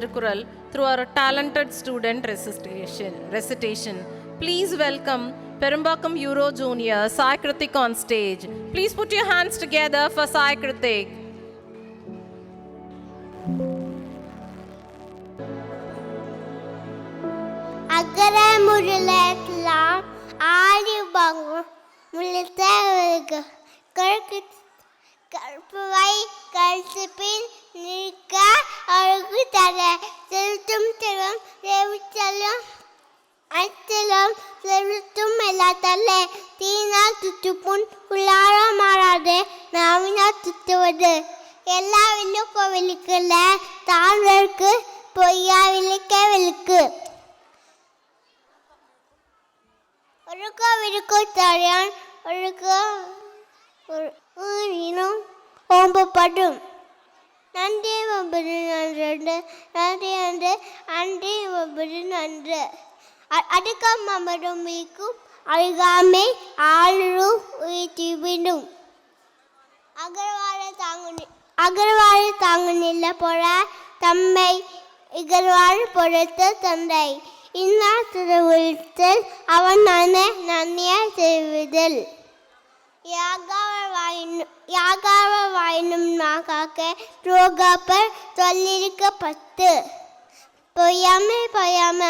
Tirukkural through our talented student recitation. Please welcome Perumbakam Euro Junior Sai Kritik on stage. Please put your hands together for Sai Kritik. அகர முழலாம் ஆடி பங்கு முழுத்த கற்புவை கழுத்து பின் நிற்க அழகு தர செலுத்தும் செல்வம் செவிச்சலும் அச்சலும் செலுத்தும் எல்லா தல்ல தீனால் துத்துப்புண் உள்ளார மாறாது நாவினால் துத்துவது எல்லா வில்லுக்கோ விழுக்குல தான் விளக்கு பொய்யா விழுக்க விழுக்கு ஒழுக்கோ விழுக்கோ தரையான் ஒழுக்கோ ஓம்பப்படும் நன்றி ஒன்பது நன்று நன்றி அன்று அன்றி ஒன்பது நன்று அடுக்கம் அமரும் மீக்கும் அழுகாமை ஆளும் உயிர்த்திவிடும் அகர்வாழ் தாங்கு நில போல தம்மை இகழ்வாழ் பொறுத்த தந்தை இன்னா திருவிழத்தில் அவன் நன்னிய செய்வதில் யாகாவ வாயினும் நாகாக்க ரோகாப்பர் சொல்லிருக்கப்பட்டு பொய்யாமை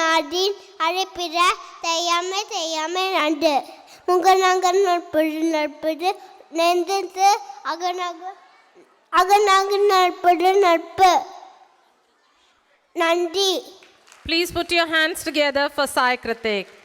ஆடின் அழைப்பிட செய்யாமை நன்று முகநகர் நட்பது நெஞ்சத்து அகநக நட்பு நன்றி. Please put your hands together for Sai Kritik.